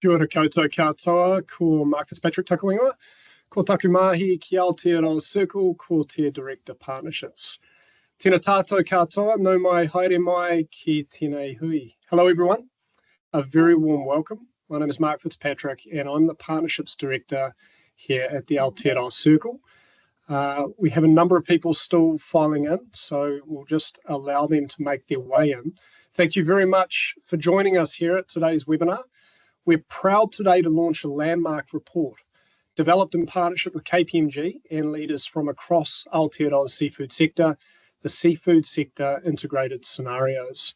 Kia ora koutou katoa, ko Mark Fitzpatrick taku ingoa, ko taku mahi ki Aotearoa Circle, ko te Director Partnerships. Tēnā tātou katoa, no mai haere mai ki tēnei hui. Hello everyone, a very warm welcome. My name is Mark Fitzpatrick and I'm the Partnerships Director here at the Aotearoa Circle. We have a number of people still filing in, so we'll just allow them to make their way in. Thank you very much for joining us here at today's webinar. We're proud today to launch a landmark report developed in partnership with KPMG and leaders from across Aotearoa's seafood sector, the Seafood Sector Integrated Scenarios.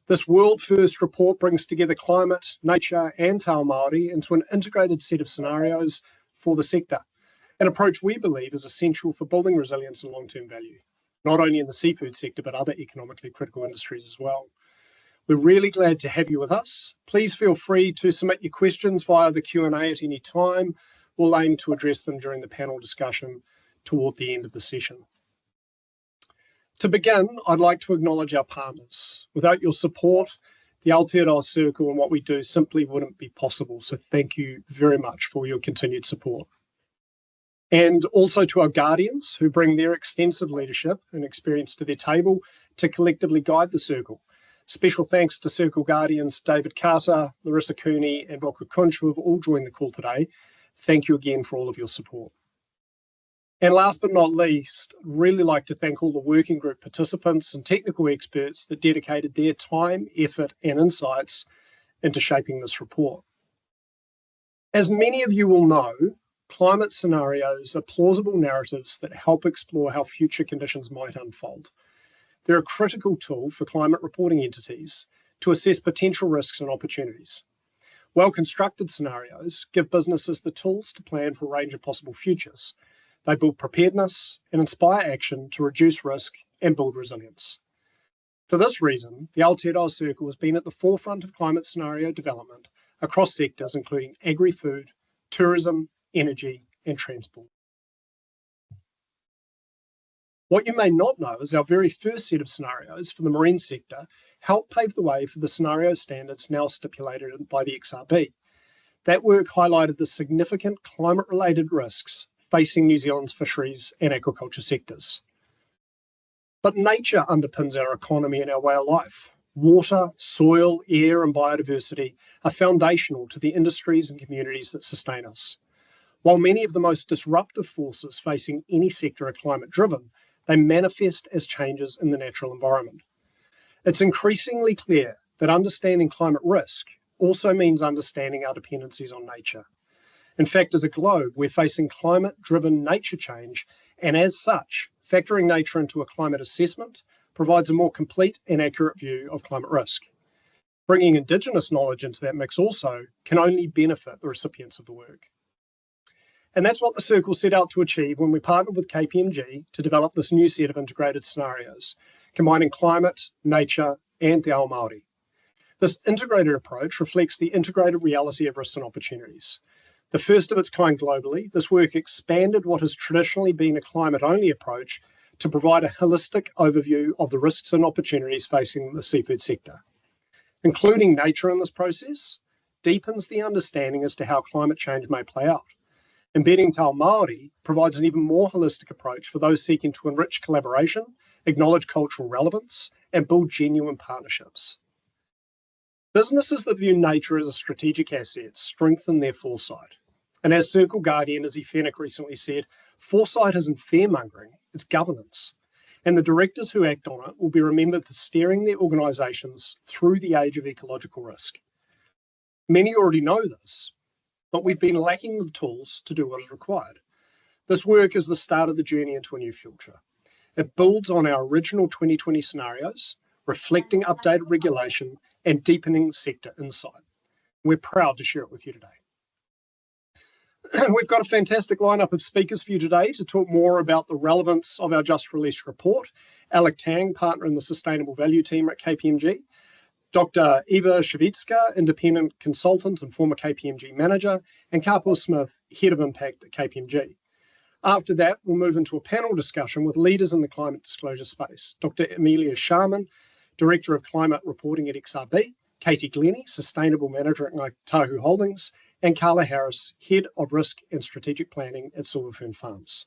This world-first report brings together climate, nature and te ao Māori into an integrated set of scenarios for the sector, an approach we believe is essential for building resilience and long-term value, not only in the seafood sector but other economically critical industries as well. We're really glad to have you with us. Please feel free to submit your questions via the Q&A at any time. We'll aim to address them during the panel discussion toward the end of the session. To begin, I'd like to acknowledge our partners. Without your support, the Aotearoa Circle and what we do simply wouldn't be possible. So thank you very much for your continued support. And also to our guardians who bring their extensive leadership and experience to their table to collectively guide the Circle. Special thanks to Circle Guardians David Carter, Larissa Cooney and Roku Kunch, who have all joined the call today. Thank you again for all of your support. And last but not least, I'd really like to thank all the working group participants and technical experts that dedicated their time, effort and insights into shaping this report. As many of you will know, climate scenarios are plausible narratives that help explore how future conditions might unfold. They're a critical tool for climate reporting entities to assess potential risks and opportunities. Well-constructed scenarios give businesses the tools to plan for a range of possible futures. They build preparedness and inspire action to reduce risk and build resilience. For this reason, the Aotearoa Circle has been at the forefront of climate scenario development across sectors including agri-food, tourism, energy and transport. What you may not know is our very first set of scenarios for the marine sector helped pave the way for the scenario standards now stipulated by the XRB. That work highlighted the significant climate-related risks facing New Zealand's fisheries and aquaculture sectors. But nature underpins our economy and our way of life. Water, soil, air and biodiversity are foundational to the industries and communities that sustain us. While many of the most disruptive forces facing any sector are climate-driven, they manifest as changes in the natural environment. It's increasingly clear that understanding climate risk also means understanding our dependencies on nature. In fact, as a globe, we're facing climate-driven nature change, and as such, factoring nature into a climate assessment provides a more complete and accurate view of climate risk. Bringing indigenous knowledge into that mix also can only benefit the recipients of the work. And that's what the Circle set out to achieve when we partnered with KPMG to develop this new set of integrated scenarios, combining climate, nature, and te ao Māori. This integrated approach reflects the integrated reality of risks and opportunities. The first of its kind globally, this work expanded what has traditionally been a climate-only approach to provide a holistic overview of the risks and opportunities facing the seafood sector. Including nature in this process deepens the understanding as to how climate change may play out. Embedding te ao Māori provides an even more holistic approach for those seeking to enrich collaboration, acknowledge cultural relevance, and build genuine partnerships. Businesses that view nature as a strategic asset strengthen their foresight. And as Circle Guardian Izzy Fenwick recently said, foresight isn't fear-mongering, it's governance. And the directors who act on it will be remembered for steering their organisations through the age of ecological risk. Many already know this, but we've been lacking the tools to do what is required. This work is the start of the journey into a new future. It builds on our original 2020 scenarios, reflecting updated regulation and deepening sector insight. We're proud to share it with you today. We've got a fantastic lineup of speakers for you today to talk more about the relevance of our just released report. Alec Tang, partner in the Sustainable Value team at KPMG, Dr. Eva Shevitska, independent consultant and former KPMG manager, and Kapil Smith, head of impact at KPMG. After that, we'll move into a panel discussion with leaders in the climate disclosure space. Dr. Amelia Sharman, Director of Climate Reporting at XRB, Katie Glennie, Sustainable Manager at Ngāi Tahu Holdings, and Carla Harris, Head of Risk and Strategic Planning at Silverfern Farms.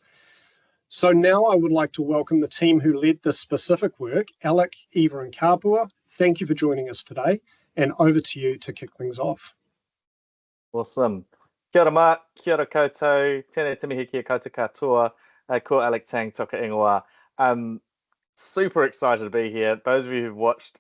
So now I would like to welcome the team who led this specific work, Alec, Eva and Kapua. Thank you for joining us today, and over to you to kick things off. Awesome. Kia ora Mark, kia ora koutou, tēnei timihi kia koutou katoa, ko Alec Tang toka ingoa. Super excited to be here. Those of you who've watched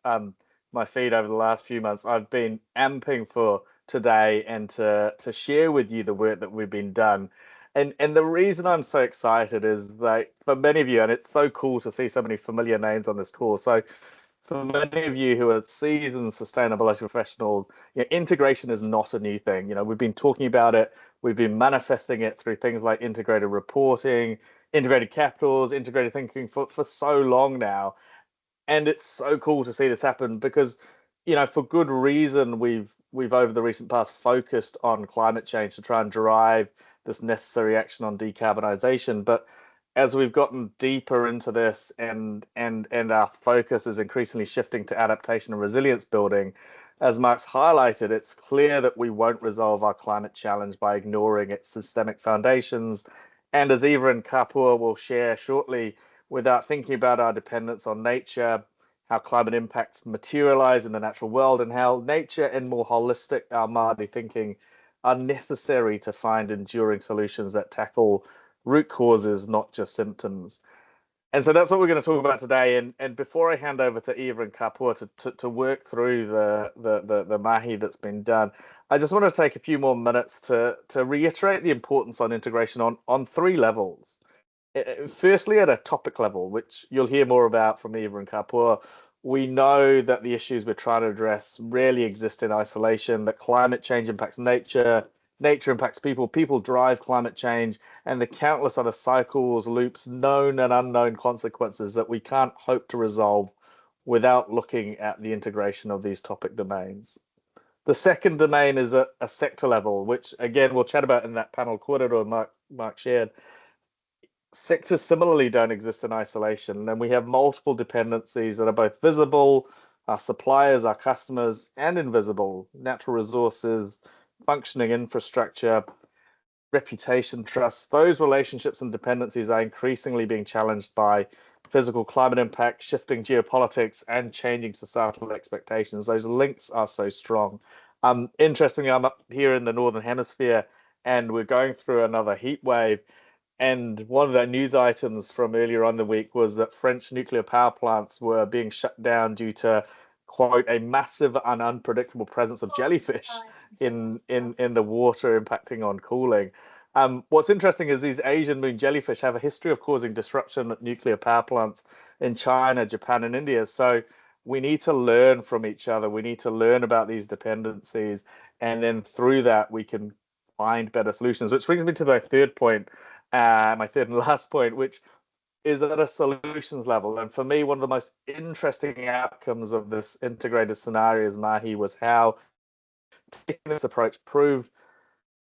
my feed over the last few months, I've been amping for today and to share with you the work that we've been done. And the reason I'm so excited is like for many of you, and it's so cool to see so many familiar names on this call. So for many of you who are seasoned sustainability professionals, integration is not a new thing. We've been talking about it. We've been manifesting it through things like integrated reporting, integrated capitals, integrated thinking for so long now. And it's so cool to see this happen because, for good reason, we've over the recent past focused on climate change to try and drive this necessary action on decarbonisation. But as we've gotten deeper into this and our focus is increasingly shifting to adaptation and resilience building, as Mark's highlighted, it's clear that we won't resolve our climate challenge by ignoring its systemic foundations. And as Eva and Kapua will share shortly, without thinking about our dependence on nature, how climate impacts materialize in the natural world, and how nature and more holistic our Māori thinking are necessary to find enduring solutions that tackle root causes, not just symptoms. And so that's what we're going to talk about today. And before I hand over to Eva and Kapua to work through the mahi that's been done, I just want to take a few more minutes to reiterate the importance on integration on three levels. Firstly, at a topic level, which you'll hear more about from Eva and Kapua, we know that the issues we're trying to address rarely exist in isolation, that climate change impacts nature, nature impacts people, people drive climate change, and the countless other cycles, loops, known and unknown consequences that we can't hope to resolve without looking at the integration of these topic domains. The second domain is a sector level, which again, we'll chat about in that panel kōrero Mark shared. Sectors similarly don't exist in isolation, and we have multiple dependencies that are both visible, our suppliers, our customers, and invisible, natural resources, functioning infrastructure, reputation, trust. Those relationships and dependencies are increasingly being challenged by physical climate impact, shifting geopolitics, and changing societal expectations. Those links are so strong. Interestingly, I'm up here in the Northern Hemisphere, and we're going through another heat wave. And one of the news items from earlier on the week was that French nuclear power plants were being shut down due to, quote, a massive and unpredictable presence of jellyfish in the water impacting on cooling. What's interesting is these Asian moon jellyfish have a history of causing disruption at nuclear power plants in China, Japan, and India. So we need to learn from each other. We need to learn about these dependencies. And then through that, we can find better solutions, which brings me to my third point. My third and last point, which is at a solutions level. And for me, one of the most interesting outcomes of this integrated Scnearios mahi was how taking this approach proved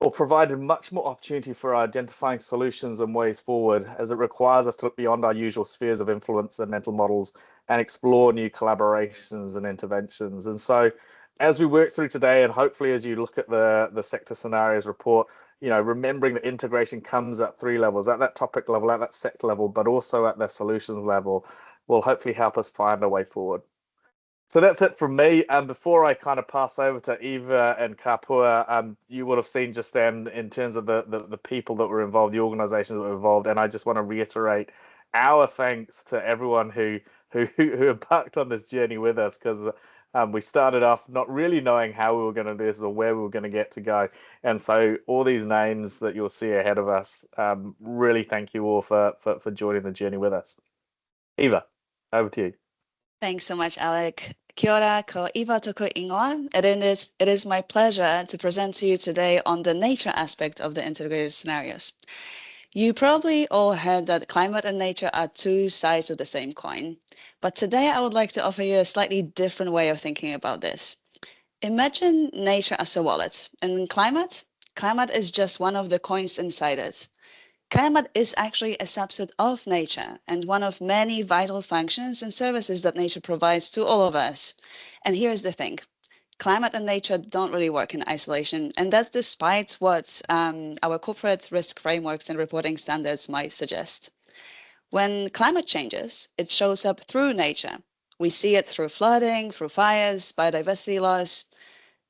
or provided much more opportunity for identifying solutions and ways forward, as it requires us to look beyond our usual spheres of influence and mental models and explore new collaborations and interventions. And so as we work through today, and hopefully as you look at the sector Scnearios report, remembering that integration comes at three levels, at that topic level, at that sector level, but also at the solutions level, will hopefully help us find a way forward. So that's it from me. Before I kind of pass over to Eva and Kapua, you would have seen just then in terms of the people that were involved, the organizations that were involved, and I just want to reiterate our thanks to everyone who embarked on this journey with us, because we started off not really knowing how we were going to do this or where we were going to get to go. And so all these names that you'll see ahead of us, really thank you all for joining the journey with us. Eva, over to you. Thanks so much, Alec. Kia ora, ko Eva toko ingoa. It is my pleasure to present to you today on the nature aspect of the integrated Scnearios. You probably all heard that climate and nature are two sides of the same coin, but today I would like to offer you a slightly different way of thinking about this. Imagine nature as a wallet, and climate is just one of the coins inside it. Climate is actually a subset of nature and one of many vital functions and services that nature provides to all of us. And here's the thing. climate and nature don't really work in isolation, and that's despite what our corporate risk frameworks and reporting standards might suggest. When climate changes, it shows up through nature. We see it through flooding, through fires, biodiversity loss,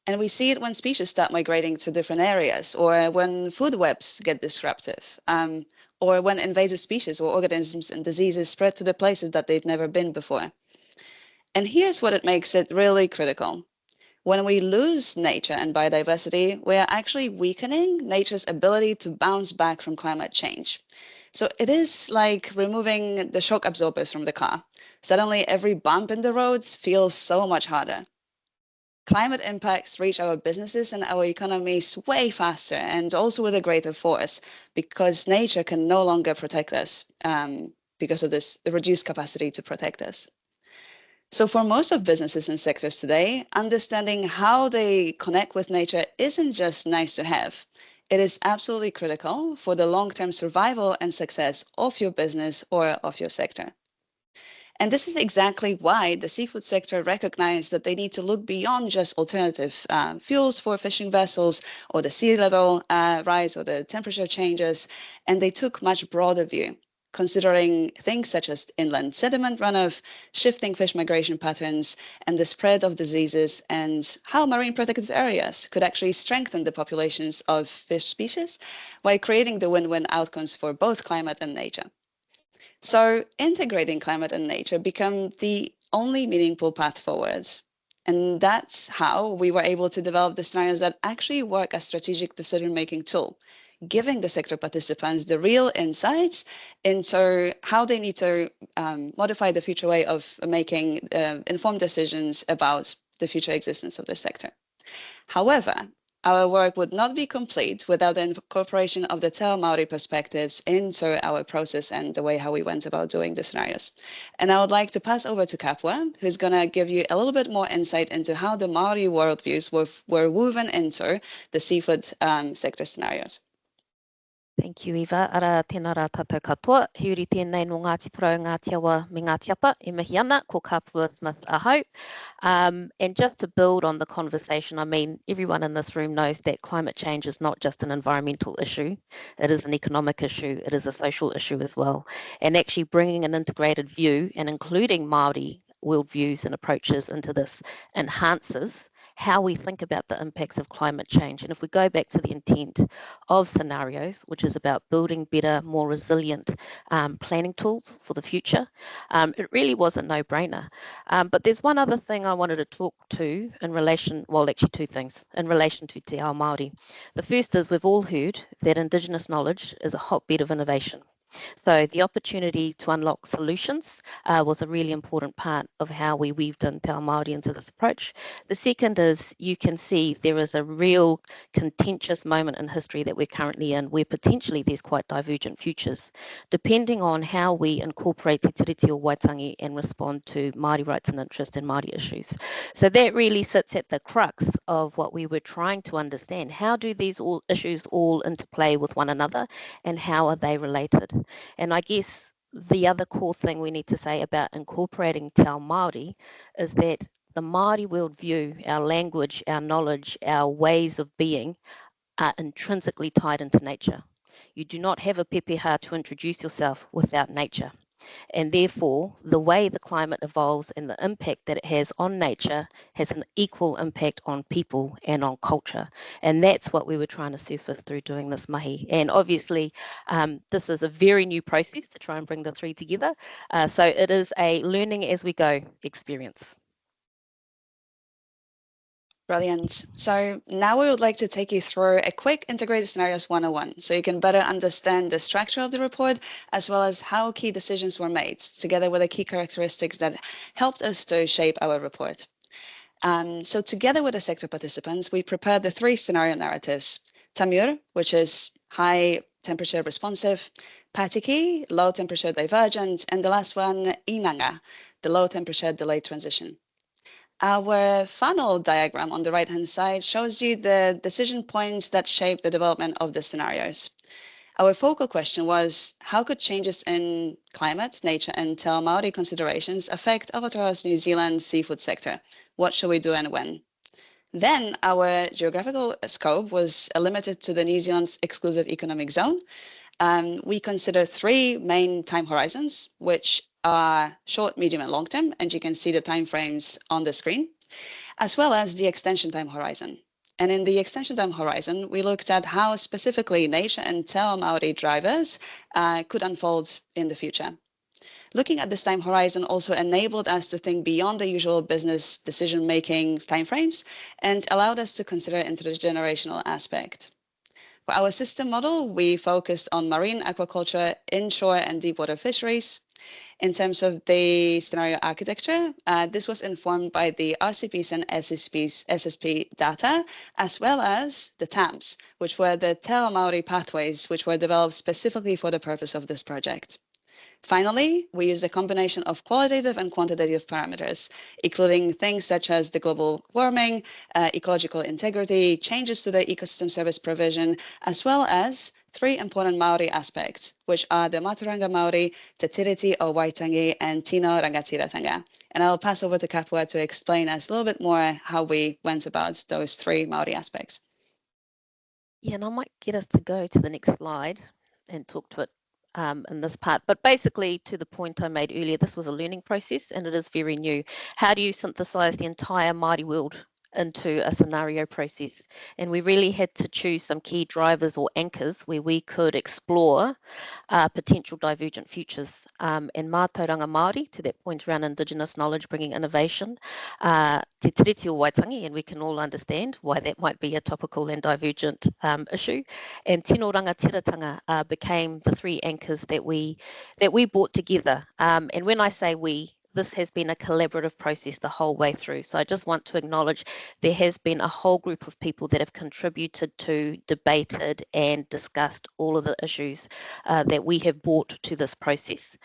and we see it when species start migrating to different areas, or when food webs get disruptive, or when invasive species or organisms and diseases spread to the places that they've never been before. And here's what it makes it really critical. When we lose nature and biodiversity, we are actually weakening nature's ability to bounce back from climate change. So it is like removing the shock absorbers from the car. Suddenly, every bump in the roads feels so much harder. Climate impacts reach our businesses and our economies way faster and also with a greater force because nature can no longer protect us because of this reduced capacity to protect us. So for most of businesses and sectors today, understanding how they connect with nature isn't just nice to have. It is absolutely critical for the long-term survival and success of your business or of your sector. And this is exactly why the seafood sector recognized that they need to look beyond just alternative fuels for fishing vessels or the sea level rise or the temperature changes, and they took much broader view, considering things such as inland sediment runoff, shifting fish migration patterns, and the spread of diseases, and how marine protected areas could actually strengthen the populations of fish species while creating the win-win outcomes for both climate and nature. So integrating climate and nature became the only meaningful path forward. And that's how we were able to develop the scenarios that actually work as strategic decision-making tool, giving the sector participants the real insights into how they need to modify the future way of making informed decisions about the future existence of the sector. However, our work would not be complete without the incorporation of the Te Ao Māori perspectives into our process and the way how we went about doing the scenarios. And I would like to pass over to Kapua, who's going to give you a little bit more insight into how the Māori worldviews were woven into the seafood sector scenarios. Thank you, Eva. Ara tēnā rā tātou katoa. He uri tēnei no Ngāti Porou, Ngāti Awa me Ngāti Apa, e mihi ana, ko Kapua Smith ahau. And just to build on the conversation, I mean, everyone in this room knows that climate change is not just an environmental issue. It is an economic issue. It is a social issue as well. And actually bringing an integrated view and including Māori worldviews and approaches into this enhances how we think about the impacts of climate change. And if we go back to the intent of Scnearios, which is about building better, more resilient planning tools for the future, it really was a no-brainer. But there's one other thing I wanted to talk to in relation, well, actually two things, in relation to Te Ao Māori. The first is we've all heard that indigenous knowledge is a hotbed of innovation. So the opportunity to unlock solutions was a really important part of how we weaved in Te Ao Māori into this approach. The second is you can see there is a real contentious moment in history that we're currently in where potentially there's quite divergent futures, depending on how we incorporate Te Tiriti o Waitangi and respond to Māori rights and interest in Māori issues. So that really sits at the crux of what we were trying to understand. How do these issues all interplay with one another and how are they related? And I guess the other core thing we need to say about incorporating Te Ao Māori is that the Māori worldview, our language, our knowledge, our ways of being are intrinsically tied into nature. You do not have a pepeha to introduce yourself without nature. And therefore, the way the climate evolves and the impact that it has on nature has an equal impact on people and on culture. And that's what we were trying to surface through doing this mahi. And obviously, this is a very new process to try and bring the three together. So it is a learning as we go experience. Brilliant. So now we would like to take you through a quick Integrated Scenarios 101 so you can better understand the structure of the report as well as how key decisions were made together with the key characteristics that helped us to shape our report. So together with the sector participants, we prepared the three scenario narratives. Tamur, which is high temperature responsive, Patiki, low temperature divergent, and the last one, Inanga, the low temperature delayed transition. Our funnel diagram on the right-hand side shows you the decision points that shape the development of the scenarios. Our focal question was, how could changes in climate, nature, and Te Ao Māori considerations affect Aotearoa's New Zealand seafood sector? What should we do and when? Then our geographical scope was limited to the New Zealand's exclusive economic zone. We consider 3 main time horizons, which are short, medium, and long term, and you can see the timeframes on the screen, as well as the extension time horizon. And in the extension time horizon, we looked at how specifically nature and Te Ao Māori drivers could unfold in the future. Looking at this time horizon also enabled us to think beyond the usual business decision-making timeframes and allowed us to consider intergenerational aspect. For our system model, we focused on marine aquaculture, inshore and deepwater fisheries. In terms of the scenario architecture, this was informed by the RCPs and SSP data, as well as the TAMs, which were the Te Ao Māori pathways, which were developed specifically for the purpose of this project. Finally, we used a combination of qualitative and quantitative parameters, including things such as the global warming, ecological integrity, changes to the ecosystem service provision, as well as 3 important Māori aspects, which are the Mātauranga Māori, Te Tiriti o Waitangi, and Tino Rangatiratanga. And I'll pass over to Kapua to explain us a little bit more how we went about those 3 Māori aspects. Yeah, and I might get us to go to the next slide and talk to it in this part. But basically, to the point I made earlier, this was a learning process and it is very new. How do you synthesize the entire Māori world into a scenario process? And we really had to choose some key drivers or anchors where we could explore potential divergent futures. And Mātauranga Māori, to that point around indigenous knowledge bringing innovation, Te Tiriti o Waitangi, and we can all understand why that might be a topical and divergent issue, and Tino Rangatiratanga became the 3 anchors that we brought together. And when I say we, this has been a collaborative process the whole way through. So I just want to acknowledge there has been a whole group of people that have contributed to, debated and discussed all of the issues that we have brought to this process.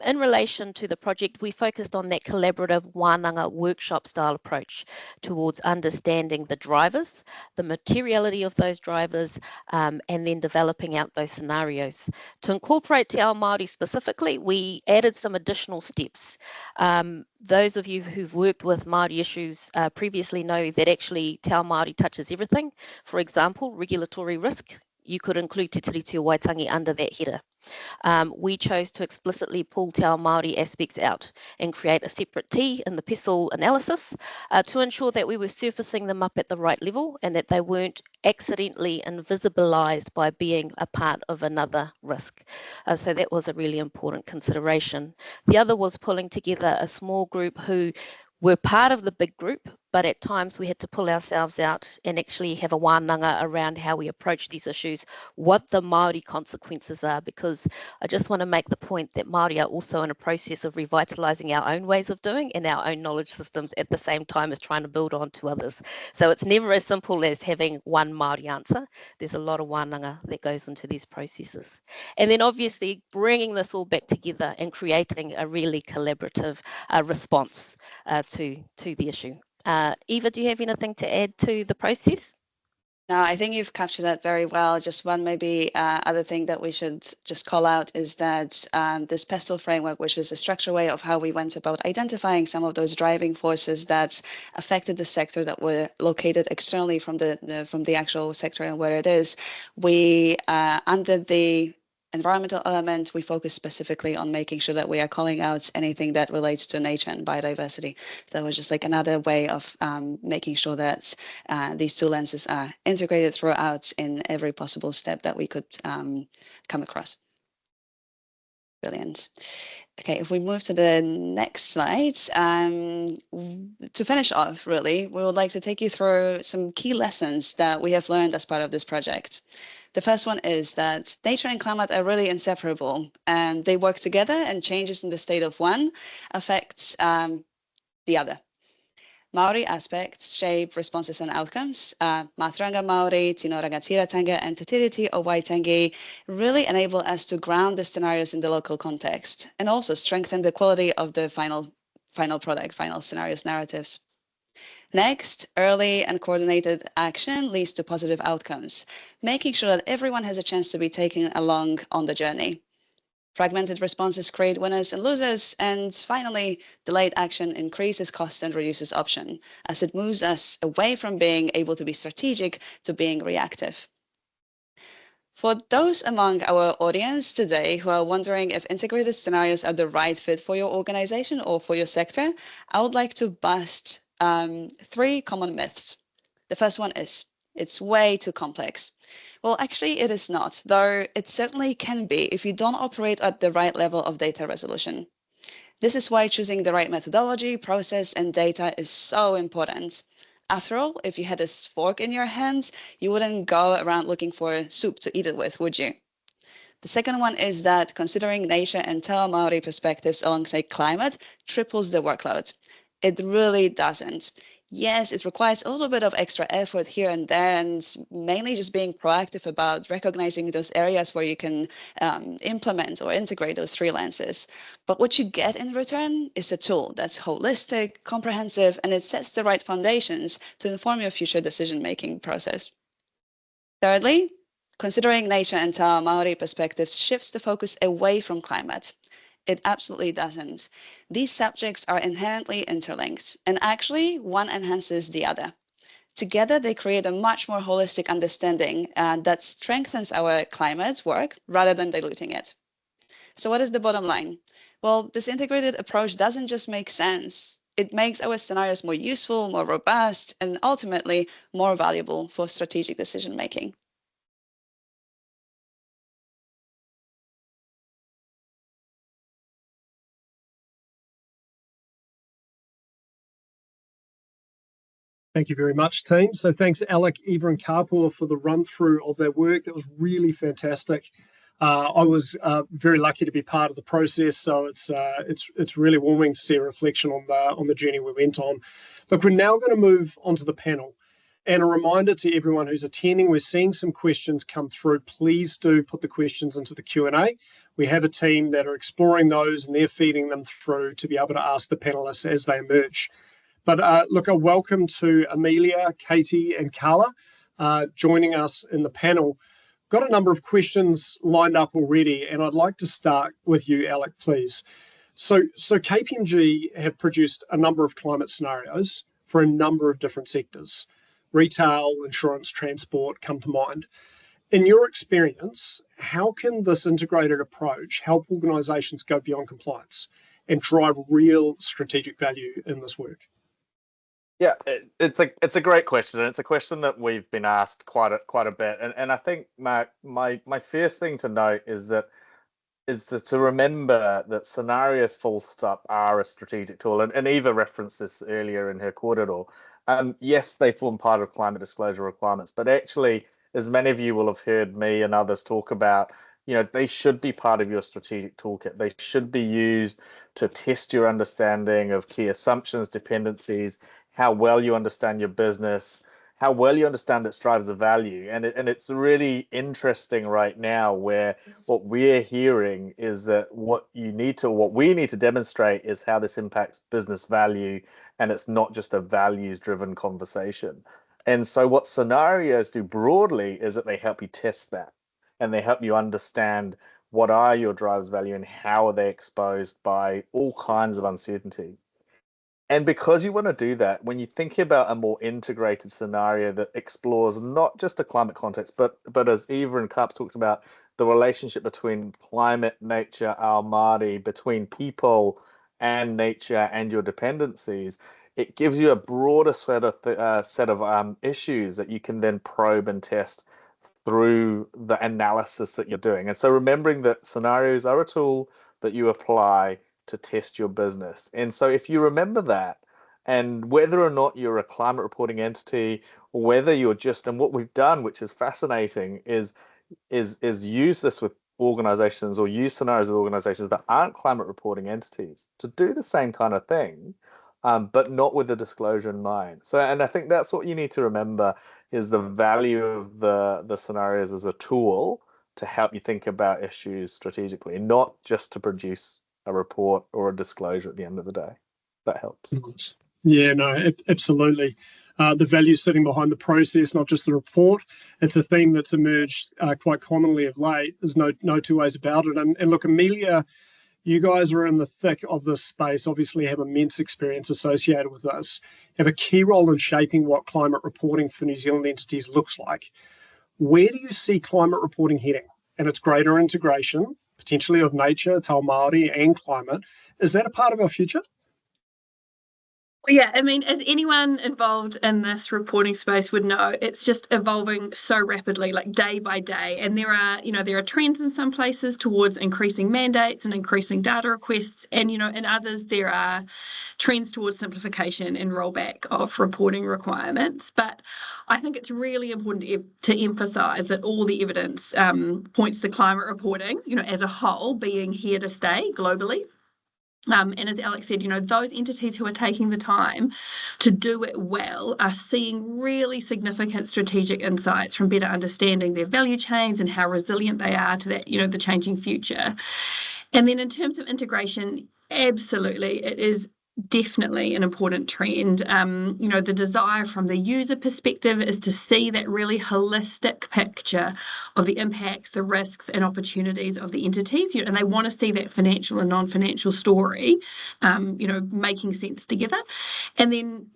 In relation to the project, we focused on that collaborative wānanga workshop style approach towards understanding the drivers, the materiality of those drivers, and then developing out those scenarios. To incorporate Te Ao Māori specifically, we added some additional steps. Those of you who've worked with Māori issues previously know that actually Te Ao Māori touches everything. For example, regulatory risk, you could include Te Tiriti o Waitangi under that header. We chose to explicitly pull Te Ao Māori aspects out and create a separate T in the PESTEL analysis to ensure that we were surfacing them up at the right level and that they weren't accidentally invisibilized by being a part of another risk. So that was a really important consideration. The other was pulling together a small group who were part of the big group, but at times we had to pull ourselves out and actually have a wānanga around how we approach these issues, what the Māori consequences are, because I just want to make the point that Māori are also in a process of revitalising our own ways of doing and our own knowledge systems at the same time as trying to build on to others. So it's never as simple as having one Māori answer. There's a lot of wānanga that goes into these processes. And then obviously bringing this all back together and creating a really collaborative response to the issue. Eva, do you have anything to add to the process? No, I think you've captured that very well. Just one maybe other thing that we should just call out is that this PESTEL framework, which is the structured way of how we went about identifying some of those driving forces that affected the sector that were located externally from the actual sector and where it is, we under the environmental element, we focus specifically on making sure that we are calling out anything that relates to nature and biodiversity. So that was just like another way of making sure that these 2 lenses are integrated throughout in every possible step that we could come across. Brilliant. Okay, if we move to the next slide, to finish off, really, we would like to take you through some key lessons that we have learned as part of this project. The first one is that nature and climate are really inseparable and they work together, and changes in the state of one affect the other. Māori aspects shape responses and outcomes. Mātauranga Māori, Tino Rangatiratanga, and Te Tiriti o Waitangi really enable us to ground the scenarios in the local context and also strengthen the quality of the final product, final scenarios narratives. Next, early and coordinated action leads to positive outcomes, making sure that everyone has a chance to be taken along on the journey. Fragmented responses create winners and losers. And finally, delayed action increases cost and reduces option, as it moves us away from being able to be strategic to being reactive. For those among our audience today who are wondering if integrated scenarios are the right fit for your organization or for your sector, I would like to bust 3 common myths. The first one is, it's way too complex. Well, actually, it is not, though it certainly can be if you don't operate at the right level of data resolution. This is why choosing the right methodology, process, and data is so important. After all, if you had a fork in your hands, you wouldn't go around looking for soup to eat it with, would you? The second one is that considering nature and Te Ao Māori perspectives alongside climate triples the workload. It really doesn't. Yes, it requires a little bit of extra effort here and there, and mainly just being proactive about recognizing those areas where you can implement or integrate those 3 lenses. But what you get in return is a tool that's holistic, comprehensive, and it sets the right foundations to inform your future decision-making process. Thirdly, considering nature and Te Ao Māori perspectives shifts the focus away from climate. It absolutely doesn't. These subjects are inherently interlinked, and actually one enhances the other. Together, they create a much more holistic understanding that strengthens our climate work rather than diluting it. So what is the bottom line? Well, this integrated approach doesn't just make sense. It makes our scenarios more useful, more robust, and ultimately more valuable for strategic decision making. Thank you very much, team. So thanks, Alec, Eva, and Kapua for the run through of their work. That was really fantastic. I was very lucky to be part of the process, so it's really warming to see a reflection on the journey we went on. Look, we're now going to move on to the panel. And a reminder to everyone who's attending, we're seeing some questions come through. Please do put the questions into the Q&A. We have a team that are exploring those and they're feeding them through to be able to ask the panelists as they emerge. But look, a welcome to Amelia, Katie, and Carla joining us in the panel. Got a number of questions lined up already, and I'd like to start with you, Alec, please. So KPMG have produced a number of climate scenarios for a number of different sectors. Retail, insurance, transport come to mind. In your experience, how can this integrated approach help organisations go beyond compliance and drive real strategic value in this work? Yeah, it's a great question, and it's a question that we've been asked quite a bit. And I think my first thing to note is to remember that Scnearios full stop are a strategic tool, and Eva referenced this earlier in her kōrero. Yes, they form part of climate disclosure requirements, but actually, as many of you will have heard me and others talk about, they should be part of your strategic toolkit. They should be used to test your understanding of key assumptions, dependencies, how well you understand your business, how well you understand its drivers of value. And it's really interesting right now where what we're hearing is that what we need to demonstrate is how this impacts business value, and it's not just a values-driven conversation. And so what Scnearios do broadly is that they help you test that, and they help you understand what are your drivers of value and how are they exposed by all kinds of uncertainty. And because you want to do that, when you think about a more integrated scenario that explores not just a climate context, but as Eva and Kaps talked about, the relationship between climate, nature, Ao Māori, between people and nature and your dependencies, it gives you a broader set of issues that you can then probe and test through the analysis that you're doing. And so remembering that scenarios are a tool that you apply to test your business. And so if you remember that, and whether or not you're a climate reporting entity, or whether you're just, and what we've done, which is fascinating, is use this with organizations, or use scenarios with organizations that aren't climate reporting entities to do the same kind of thing, but not with the disclosure in mind. So, and I think that's what you need to remember, is the value of the scenarios as a tool to help you think about issues strategically, not just to produce a report or a disclosure at the end of the day. That helps. Yeah, no, absolutely. the value sitting behind the process, not just the report. It's a theme that's emerged quite commonly of late. There's no two ways about it. And look, Amelia, you guys are in the thick of this space, obviously have immense experience associated with this, have a key role in shaping what climate reporting for New Zealand entities looks like. Where do you see climate reporting heading and its greater integration, potentially of nature, Te Māori and climate? Is that a part of our future? Yeah, I mean, as anyone involved in this reporting space would know, it's just evolving so rapidly, like day by day. And there are trends in some places towards increasing mandates and increasing data requests. And, in others, there are trends towards simplification and rollback of reporting requirements. But I think it's really important to emphasise that all the evidence points to climate reporting, as a whole being here to stay globally. And as Alex said, those entities who are taking the time to do it well are seeing really significant strategic insights from better understanding their value chains and how resilient they are to that, the changing future. And then in terms of integration, absolutely, it is definitely an important trend. The desire from the user perspective is to see that really holistic picture of the impacts, the risks and opportunities of the entities, and they want to see that financial and non-financial story, making sense together. And then,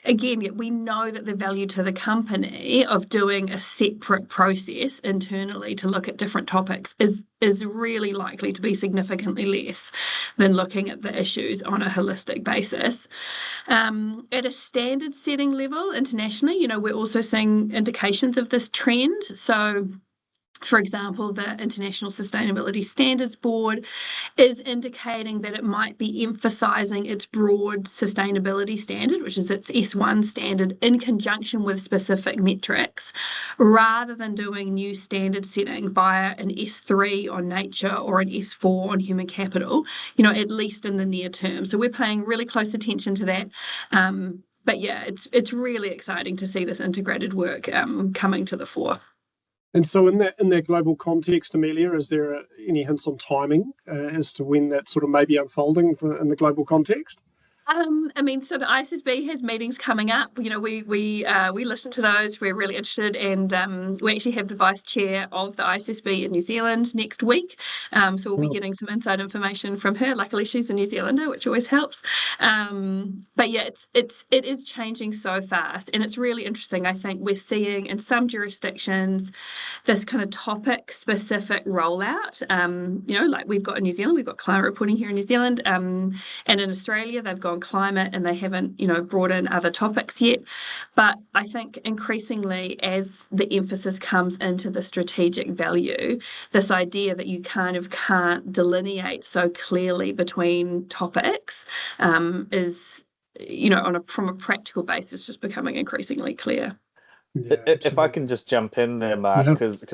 again, we know that the value to the company of doing a separate process internally to look at different topics is really likely to be significantly less than looking at the issues on a holistic basis. At a standard setting level internationally, we're also seeing indications of this trend. So, for example, the International Sustainability Standards Board is indicating that it might be emphasising its broad sustainability standard, which is its S1 standard, in conjunction with specific metrics, rather than doing new standard setting via an S3 on nature or an S4 on human capital, at least in the near term. So we're paying really close attention to that. But yeah, it's really exciting to see this integrated work coming to the fore. And so in that global context, Amelia, is there any hints on timing as to when that sort of may be unfolding in the global context? So the ISSB has meetings coming up. We listen to those. We're really interested, and we actually have the vice chair of the ISSB in New Zealand next week. So we'll be getting some inside information from her. Luckily, she's a New Zealander, which always helps. But yeah, it is changing so fast, and it's really interesting. I think we're seeing in some jurisdictions this kind of topic-specific rollout. Like we've got in New Zealand, we've got climate reporting here in New Zealand, and in Australia they've gone climate and they haven't brought in other topics yet. But I think increasingly, as the emphasis comes into the strategic value, this idea that you kind of can't delineate so clearly between topics is from a practical basis just becoming increasingly clear. Yeah, if I can just jump in there, Mark, because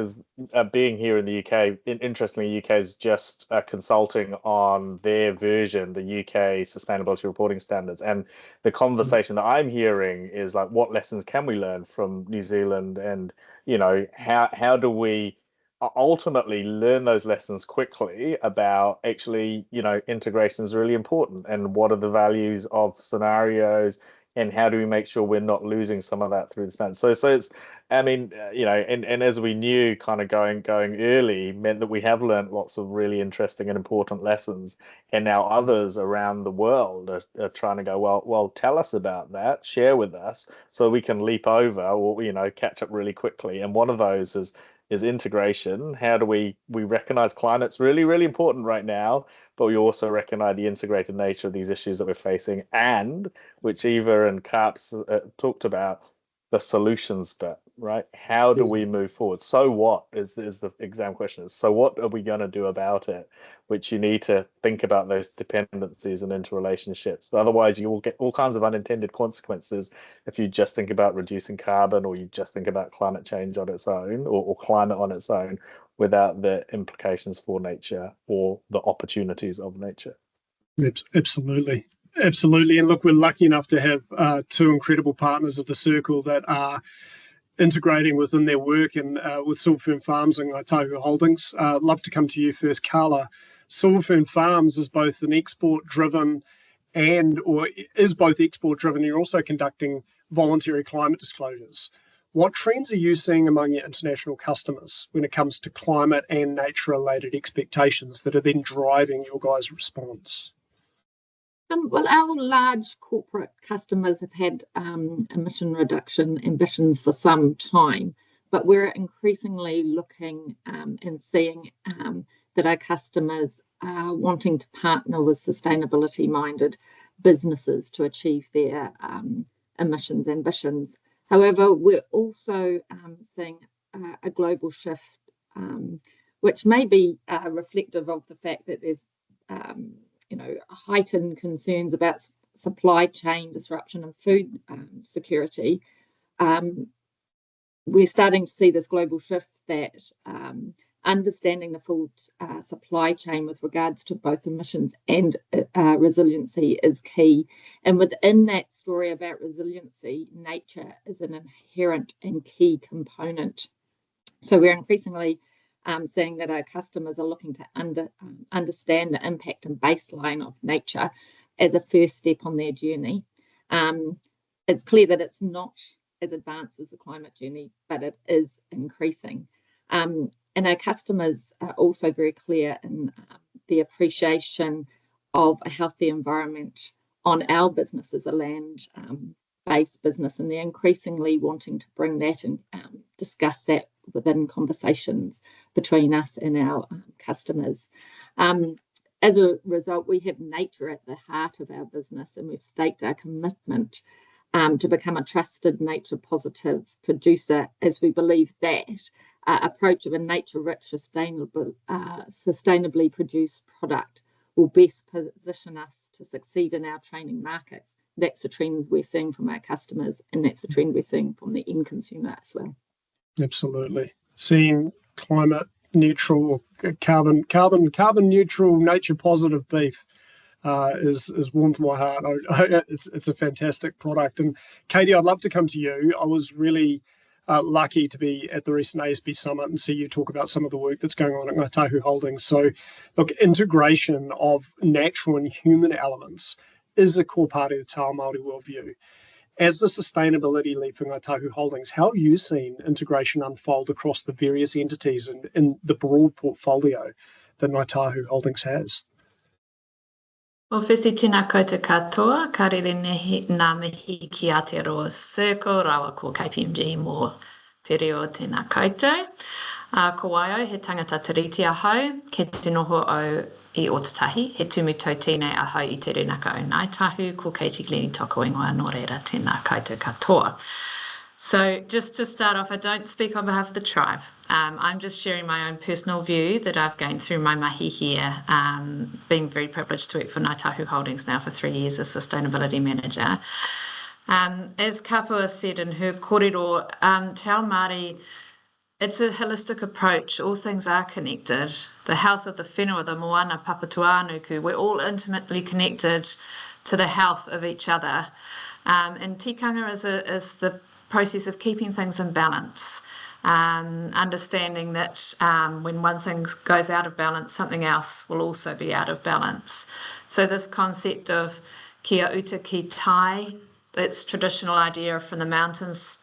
being here in the UK, interestingly, UK is just consulting on their version, the UK Sustainability Reporting Standards. And the conversation that I'm hearing is like, what lessons can we learn from New Zealand? And, how do we ultimately learn those lessons quickly about actually, integration is really important. And what are the values of Scnearios? And how do we make sure we're not losing some of that through the stands? So it's, and as we knew, kind of going early meant that we have learned lots of really interesting and important lessons. And now others around the world are trying to go, well, tell us about that, share with us, so we can leap over or catch up really quickly. And one of those is integration. How do we recognize climate's really, really important right now, but we also recognize the integrated nature of these issues that we're facing, and which Eva and Karps talked about, the solutions bit, right? How do we move forward? So what is the exam question is, so what are we going to do about it? Which you need to think about those dependencies and interrelationships. But otherwise, you will get all kinds of unintended consequences if you just think about reducing carbon, or you just think about climate change on its own, or climate on its own, without the implications for nature or the opportunities of nature. Absolutely. Absolutely. And look, we're lucky enough to have two incredible partners of the Circle that are integrating within their work, and with Silverfern Farms and Aotearoa Holdings. Love to come to you first, Carla. Silverfern Farms is both an export-driven or is both export driven. You're also conducting voluntary climate disclosures. What trends are you seeing among your international customers when it comes to climate and nature related expectations that are then driving your guys' response? Well, our large corporate customers have had emission reduction ambitions for some time, but we're increasingly looking and seeing that our customers are wanting to partner with sustainability-minded businesses to achieve their emissions ambitions. However, we're also seeing a global shift, which may be reflective of the fact that there's heightened concerns about supply chain disruption and food security. We're starting to see this global shift that understanding the full supply chain with regards to both emissions and resiliency is key. And within that story about resiliency, nature is an inherent and key component. So we're increasingly seeing that our customers are looking to understand the impact and baseline of nature as a first step on their journey. It's clear that it's not as advanced as the climate journey, but it is increasing. And our customers are also very clear in the appreciation of a healthy environment on our business as a land-based business, and they're increasingly wanting to bring that and discuss that within conversations between us and our customers. As a result, we have nature at the heart of our business, and we've staked our commitment to become a trusted nature positive producer, as we believe that approach of a nature-rich, sustainably produced product will best position us to succeed in our training markets. That's the trend we're seeing from our customers, and that's the trend we're seeing from the end consumer as well. Absolutely. Seeing climate neutral, carbon neutral, nature positive beef is warm to my heart. It's a fantastic product. And Katie, I'd love to come to you. I was really lucky to be at the recent ASB Summit and see you talk about some of the work that's going on at Ngāi Tahu Holdings. So, look, integration of natural and human elements is a core part of the Te Ao Māori worldview. As the sustainability lead for Ngāi Tahu Holdings, how have you seen integration unfold across the various entities in the broad portfolio that Ngāi Tahu Holdings has? Well, firstly, tēnā koutou katoa, ka rere nā mihi ki Aotearoa Circle, rawa ko KPMG mō te reo tēnā koutou. Ko waio, he tangata tiriti ahau, ke te noho au I Ōtautahi, he tumutau tēnei ahau I te renaka o Ngāi Tahu, ko Katie Glennie toko ingoa nō reira tēnā koutou katoa. So just to start off, I don't speak on behalf of the tribe. I'm just sharing my own personal view that I've gained through my mahi here, being very privileged to work for Ngāi Tahu Holdings now for 3 years as Sustainability Manager. As Kapua said in her kōrero, Te Ao Māori, it's a holistic approach. All things are connected. The health of the whenua, the moana, papatuānuku, we're all intimately connected to the health of each other. And tikanga is the process of keeping things in balance, understanding that when one thing goes out of balance, something else will also be out of balance. So this concept of kia uta ki tai, that's traditional idea from the mountains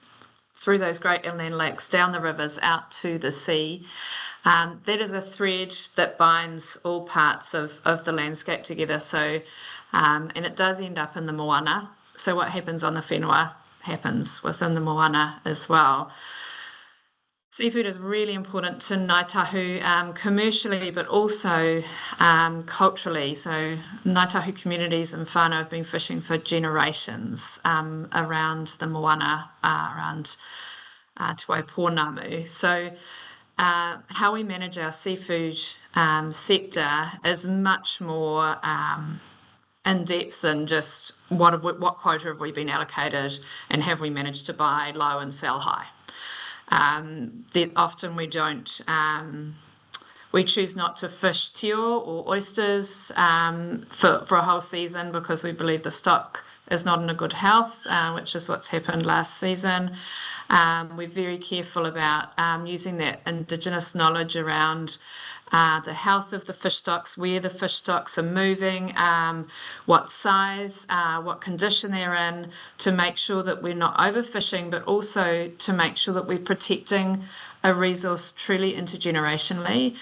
through those great inland lakes, down the rivers, out to the sea. That is a thread that binds all parts of the landscape together. So, and it does end up in the moana. So what happens on the whenua happens within the moana as well. Seafood is really important to Ngāi Tahu commercially, but also culturally. So Ngāi Tahu communities and whānau have been fishing for generations around the moana, around Te Waipōnamu. So how we manage our seafood sector is much more in depth than just what quota have we been allocated and have we managed to buy low and sell high. Often we don't, we choose not to fish tio or oysters for a whole season because we believe the stock is not in a good health, which is what's happened last season. We're very careful about using that indigenous knowledge around the health of the fish stocks, where the fish stocks are moving, what size, what condition they're in, to make sure that we're not overfishing, but also to make sure that we're protecting a resource truly intergenerationally.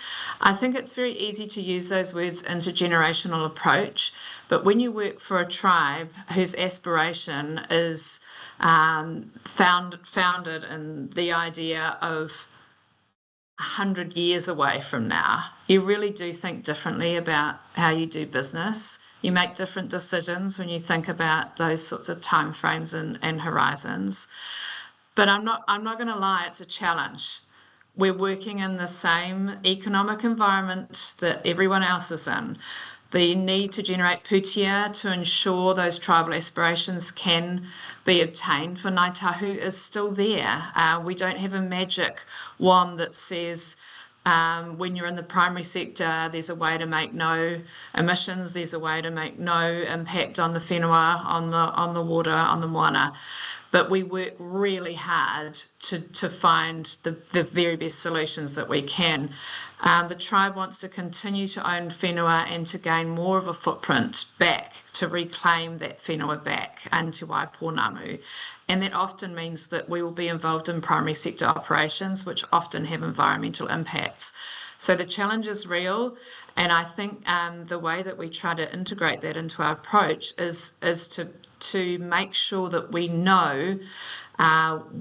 I think it's very easy to use those words, intergenerational approach, but when you work for a tribe whose aspiration is founded in the idea of 100 years away from now, you really do think differently about how you do business. You make different decisions when you think about those sorts of timeframes and horizons. But I'm not going to lie, it's a challenge. We're working in the same economic environment that everyone else is in. The need to generate putia to ensure those tribal aspirations can be obtained for Ngāi Tahu is still there. We don't have a magic wand that says when you're in the primary sector, there's a way to make no emissions, there's a way to make no impact on the whenua, on the water, on the moana. But we work really hard to find the very best solutions that we can. The tribe wants to continue to own whenua and to gain more of a footprint back, to reclaim that whenua back into Waipōnamu. And that often means that we will be involved in primary sector operations, which often have environmental impacts. So the challenge is real, and I think the way that we try to integrate that into our approach is to make sure that we know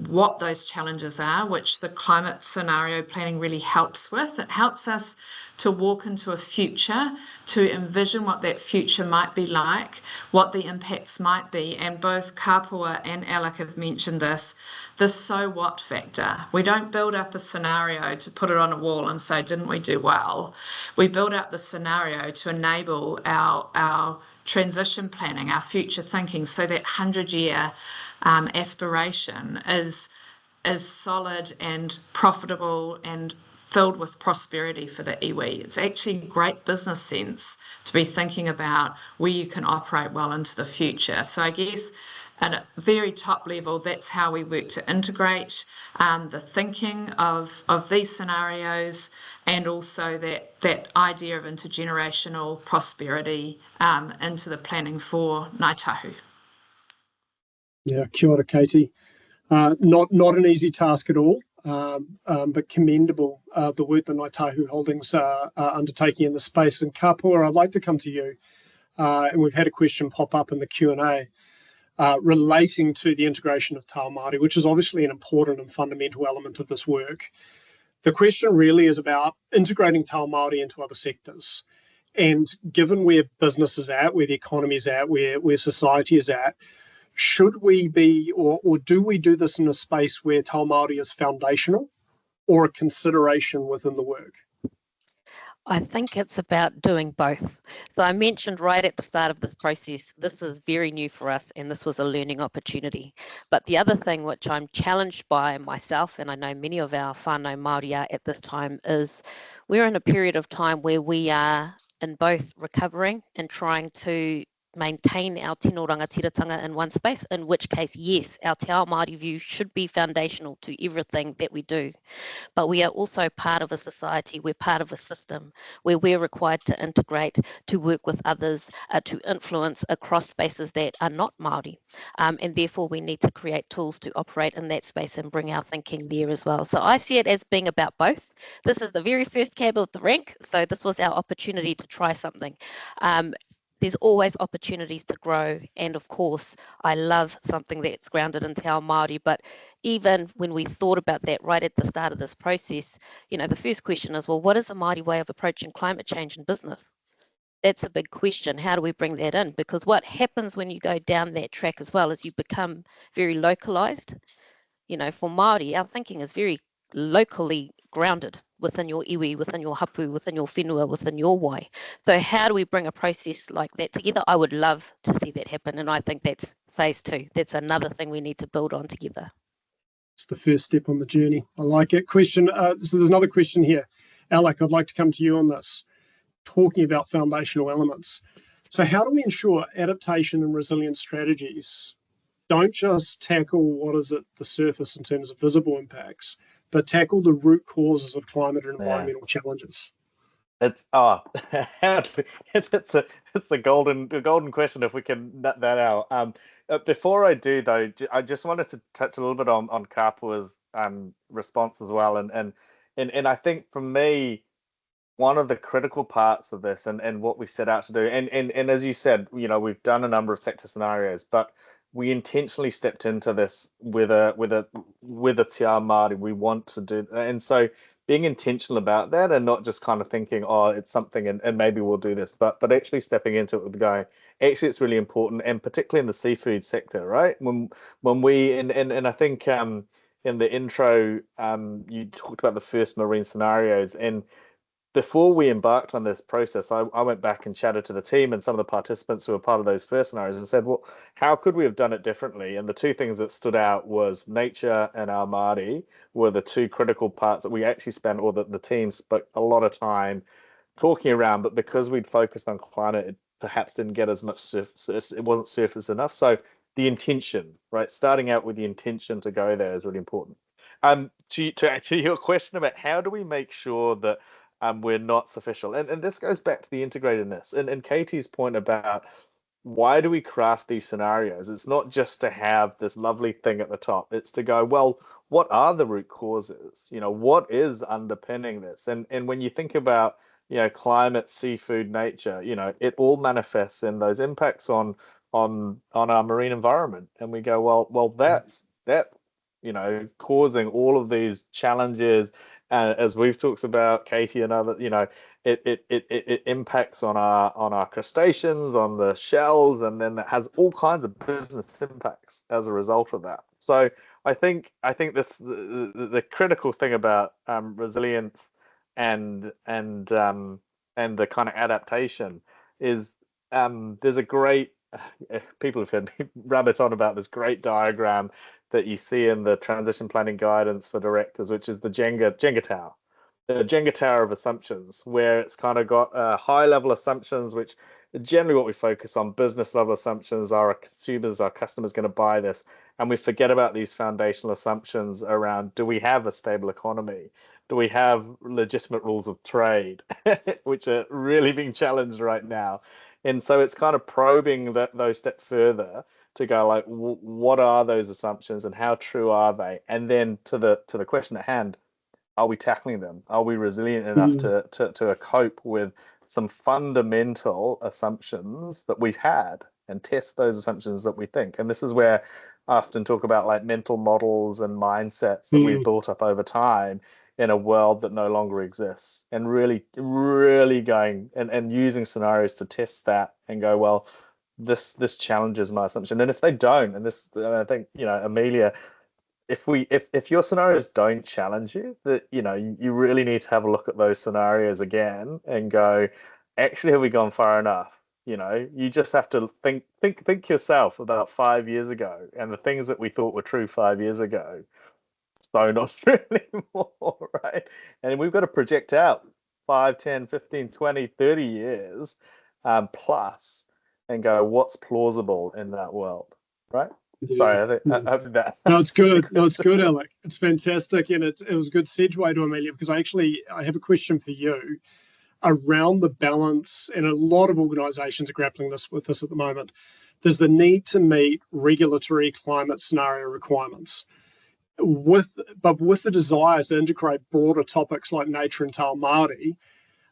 what those challenges are, which the climate scenario planning really helps with. It helps us to walk into a future, to envision what that future might be like, what the impacts might be, and both Kapua and Alec have mentioned this, the so what factor. We don't build up a scenario to put it on a wall and say, didn't we do well? We build up the scenario to enable our transition planning, our future thinking, so that 100-year aspiration is solid and profitable and filled with prosperity for the iwi. It's actually great business sense to be thinking about where you can operate well into the future. So I guess at a very top level, that's how we work to integrate the thinking of these scenarios, and also that idea of intergenerational prosperity into the planning for Ngāi Tahu. Yeah, kia ora, Katie. Not an easy task at all, but commendable, the work that Ngāi Tahu Holdings are undertaking in the space. And Kapua, I'd like to come to you. And we've had a question pop up in the Q&A relating to the integration of Tau Māori, which is obviously an important and fundamental element of this work. The question really is about integrating Tau Māori into other sectors. And given where business is at, where the economy is at, where society is at, should we be, or do we do this in a space where Tau Māori is foundational or a consideration within the work? I think it's about doing both. So I mentioned right at the start of this process, this is very new for us and this was a learning opportunity. But the other thing which I'm challenged by myself, and I know many of our whānau Māori are at this time, is we're in a period of time where we are in both recovering and trying to maintain our tino rangatiratanga in one space, in which case, yes, our Te Ao Māori view should be foundational to everything that we do. But we are also part of a society, we're part of a system where we're required to integrate, to work with others, to influence across spaces that are not Māori. And therefore, we need to create tools to operate in that space and bring our thinking there as well. So I see it as being about both. This is the very first cab of the rank, so this was our opportunity to try something. There's always opportunities to grow, and of course I love something that's grounded in Te Ao Māori, but even when we thought about that right at the start of this process, you know, the first question is, well, what is the Māori way of approaching climate change in business? That's a big question. How do we bring that in? Because what happens when you go down that track as well is you become very localized. You know, for Māori, our thinking is very locally grounded within your iwi, within your hapu, within your whenua, within your wai. So how do we bring a process like that together? I would love to see that happen, and I think that's phase 2. That's another thing we need to build on together. It's the first step on the journey. I like it. Question, this is another question here. Alec, I'd like to come to you on this, talking about foundational elements. So how do we ensure adaptation and resilience strategies don't just tackle what is at the surface in terms of visible impacts, but tackle the root causes of climate and environmental challenges. It's it's a golden question if we can nut that out. Before I do though, I just wanted to touch a little bit on Kapua's response as well, and I think for me, one of the critical parts of this and what we set out to do, and as you said, you know, we've done a number of sector scenarios, but we intentionally stepped into this with a Te Ao Māori. We want to do, and so being intentional about that and not just kind of thinking, oh, it's something and maybe we'll do this, but actually stepping into it with the guy. Actually, it's really important, and particularly in the seafood sector, right? When we and I think in the intro you talked about the first marine scenarios, and before we embarked on this process, I went back and chatted to the team and some of the participants who were part of those first scenarios and said, well, how could we have done it differently? And the two things that stood out was nature and our Māori were the two critical parts that we actually spent, or that the team spent a lot of time talking around, but because we'd focused on climate, it perhaps didn't get as much surface, it wasn't surface enough. So the intention, right? Starting out with the intention to go there is really important. To your question about how do we make sure that we're not superficial, and this goes back to the integratedness and Katie's point about why do we craft these scenarios? It's not just to have this lovely thing at the top. It's to go, well, what are the root causes? You know, what is underpinning this? And when you think about, you know, climate, seafood, nature, you know, it all manifests in those impacts on our marine environment. And we go, well, that you know, causing all of these challenges. And as we've talked about, Katie and others, you know, it impacts on our crustaceans, on the shells, and then it has all kinds of business impacts as a result of that. So I think this the critical thing about resilience and the kind of adaptation is there's a great people have heard me rabbit on about this great diagram that you see in the transition planning guidance for directors, which is the Jenga tower, the Jenga tower of assumptions, where it's kind of got high level assumptions, which generally what we focus on, business level assumptions, are our consumers, our customers going to buy this? And we forget about these foundational assumptions around, do we have a stable economy? Do we have legitimate rules of trade, which are really being challenged right now? And so it's kind of probing those steps further to go like, what are those assumptions and how true are they? And then to the question at hand, are we tackling them? Are we resilient enough to cope with some fundamental assumptions that we've had and test those assumptions that we think? And this is where I often talk about like mental models and mindsets that we've built up over time in a world that no longer exists, and really going and using scenarios to test that and go, well, this challenges my assumption. And if they don't, and this, I think, you know, Amelia, if your scenarios don't challenge you, that, you know, you really need to have a look at those scenarios again and go, actually, have we gone far enough? You know, you just have to think yourself about 5 years ago, and the things that we thought were true 5 years ago, so not true anymore, right? And we've got to project out 5, 10, 15, 20, 30 years plus, and go, what's plausible in that world, right? Yeah. Sorry, I hope that. No, it's good. No, it's good, Alec. It's fantastic, and it was a good segue to Amelia, because I have a question for you around the balance, and a lot of organisations are grappling with this at the moment. There's the need to meet regulatory climate scenario requirements, but with the desire to integrate broader topics like nature and Te Ao Māori.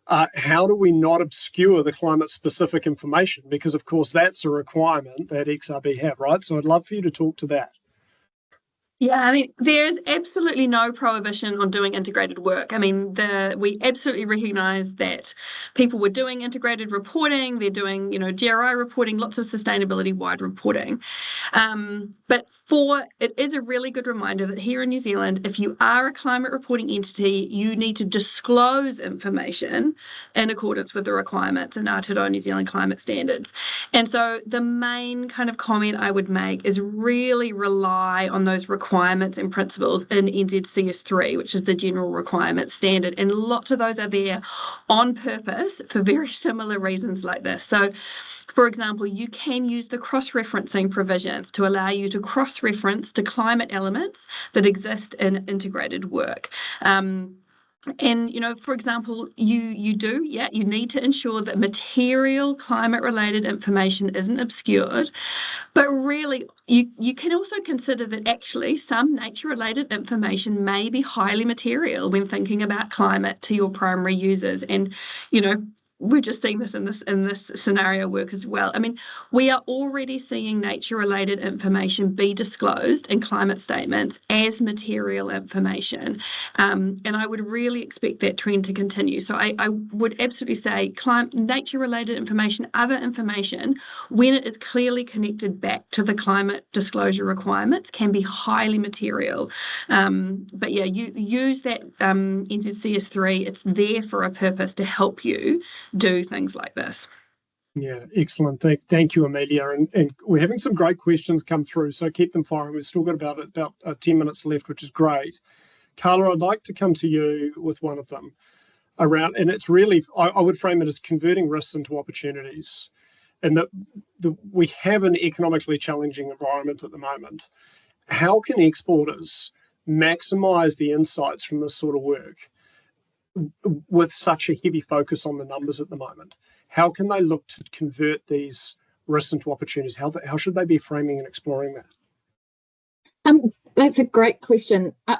How do we not obscure the climate-specific information? Because, of course, that's a requirement that XRB have, right? So I'd love for you to talk to that. Yeah, I mean, there's absolutely no prohibition on doing integrated work. I mean, we absolutely recognise that people were doing integrated reporting. They're doing, you know, GRI reporting, lots of sustainability-wide reporting. But it is a really good reminder that here in New Zealand, if you are a climate reporting entity, you need to disclose information in accordance with the requirements in Aotearoa New Zealand climate standards. And so the main kind of comment I would make is really rely on those requirements and principles in NZCS3, which is the general requirements standard. And lots of those are there on purpose for very similar reasons like this. So For example, you can use the cross-referencing provisions to allow you to cross-reference to climate elements that exist in integrated work. And, for example, you need to ensure that material climate-related information isn't obscured. But really, you can also consider that actually some nature-related information may be highly material when thinking about climate to your primary users. And, we're just seeing this in this scenario work as well. I mean, we are already seeing nature-related information be disclosed in climate statements as material information, and I would really expect that trend to continue. So I would absolutely say nature-related information, other information, when it is clearly connected back to the climate disclosure requirements, can be highly material. But yeah, you use that NZCS3. It's there for a purpose to help you do things like this. Yeah, excellent. Thank you, Amelia. And we're having some great questions come through, so keep them firing. We've still got about 10 minutes left, which is great. Carla, I'd like to come to you with one of them around, and it's really, I would frame it as converting risks into opportunities. And that we have an economically challenging environment at the moment. How can exporters maximize the insights from this sort of work with such a heavy focus on the numbers at the moment? How can they look to convert these risks into opportunities? How should they be framing and exploring that? That's a great question. I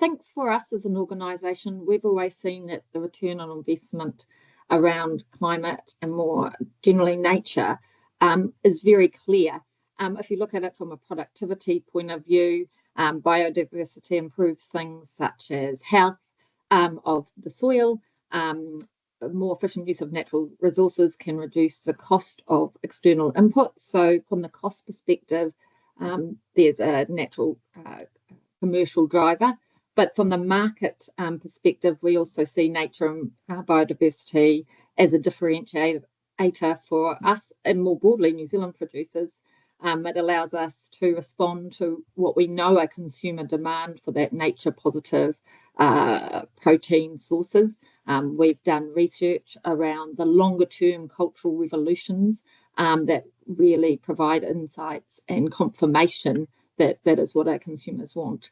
think for us as an organisation, we've always seen that the return on investment around climate and more generally nature is very clear. If you look at it from a productivity point of view, biodiversity improves things such as health of the soil. More efficient use of natural resources can reduce the cost of external inputs. So from the cost perspective, there's a natural commercial driver. But from the market perspective, we also see nature and biodiversity as a differentiator for us and more broadly New Zealand producers. It allows us to respond to what we know are consumer demand for that nature positive protein sources. We've done research around the longer term cultural revolutions that really provide insights and confirmation that that is what our consumers want.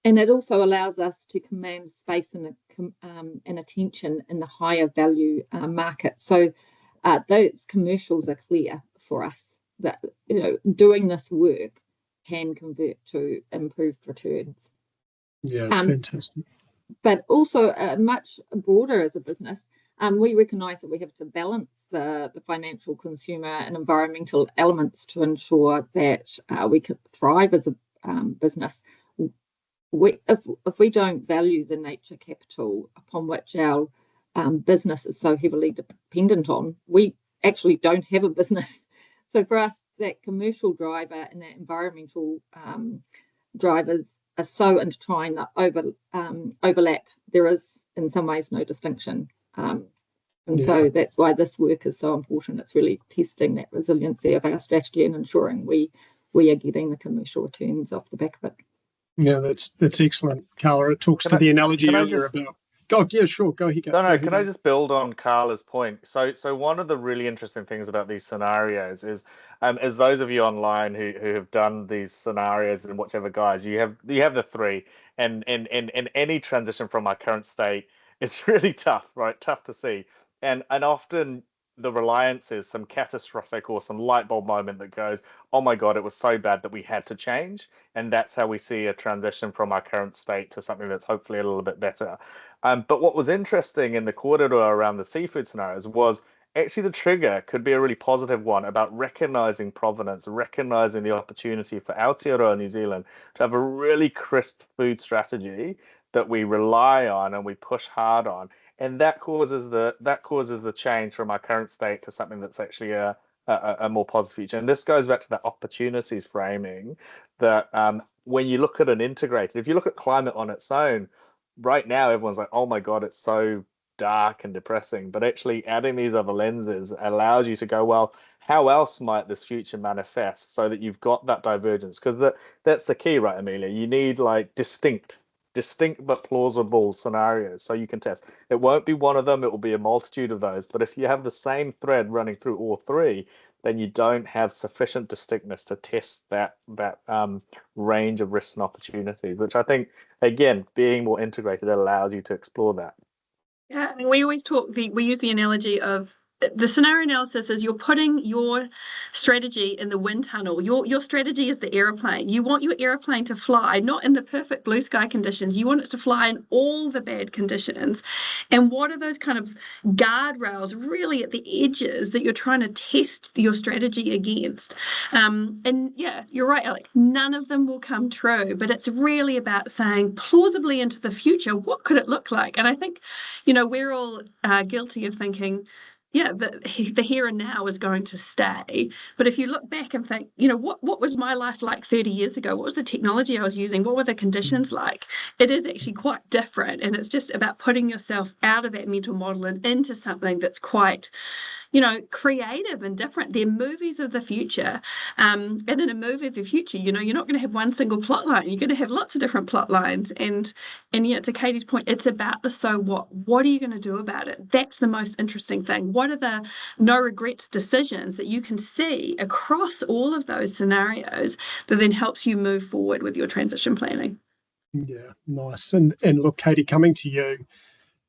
And it also allows us to command space and attention in the higher value market. So those commercials are clear for us that doing this work can convert to improved returns. Yeah, it's fantastic. But also much broader as a business, we recognise that we have to balance the financial, consumer and environmental elements to ensure that we can thrive as a business. If we don't value the nature capital upon which our business is so heavily dependent on, we actually don't have a business. So for us, that commercial driver and that environmental drivers are so intertwined that overlap. There is, in some ways, no distinction. So that's why this work is so important. It's really testing that resiliency of our strategy and ensuring we are getting the commercial returns off the back of it. Yeah, that's excellent, Carla. It talks to the analogy earlier about. Oh, yeah, sure. Go ahead. No. Can I just build on Carla's point? So one of the really interesting things about these scenarios is, as those of you online who have done these scenarios and whichever guys you have the three, and any transition from our current state, it's really tough, right? Tough to see, and often the reliance is some catastrophic or some light bulb moment that goes, oh my God, it was so bad that we had to change. And that's how we see a transition from our current state to something that's hopefully a little bit better. But what was interesting in the kōrero around the seafood scenarios was actually the trigger could be a really positive one about recognizing provenance, recognizing the opportunity for Aotearoa New Zealand to have a really crisp food strategy that we rely on and we push hard on. And that causes the change from our current state to something that's actually a more positive future. And this goes back to that opportunities framing that when you look at an integrated, if you look at climate on its own, right now everyone's like, oh my God, it's so dark and depressing. But actually adding these other lenses allows you to go, well, how else might this future manifest so that you've got that divergence? Because that's the key, right, Amelia? You need like distinct distinct but plausible scenarios so you can test. It won't be one of them, it will be a multitude of those. But if you have the same thread running through all three, then you don't have sufficient distinctness to test that range of risks and opportunities, which I think, again, being more integrated allows you to explore that. Yeah, I mean, we always we use the analogy of the scenario analysis is you're putting your strategy in the wind tunnel. Your strategy is the aeroplane. You want your aeroplane to fly, not in the perfect blue sky conditions. You want it to fly in all the bad conditions. And what are those kind of guardrails really at the edges that you're trying to test your strategy against? And yeah, you're right, Alec. None of them will come true, but it's really about saying plausibly into the future, what could it look like? And I think, we're all guilty of thinking, yeah, the here and now is going to stay. But if you look back and think, what was my life like 30 years ago? What was the technology I was using? What were the conditions like? It is actually quite different. And it's just about putting yourself out of that mental model and into something that's quite, creative and different. They're movies of the future. And in a movie of the future, you're not going to have one single plot line. You're going to have lots of different plot lines. And yet, to Katie's point, it's about the so what. What are you going to do about it? That's the most interesting thing. What are the no regrets decisions that you can see across all of those scenarios that then helps you move forward with your transition planning? Yeah, nice. And look, Katie, coming to you,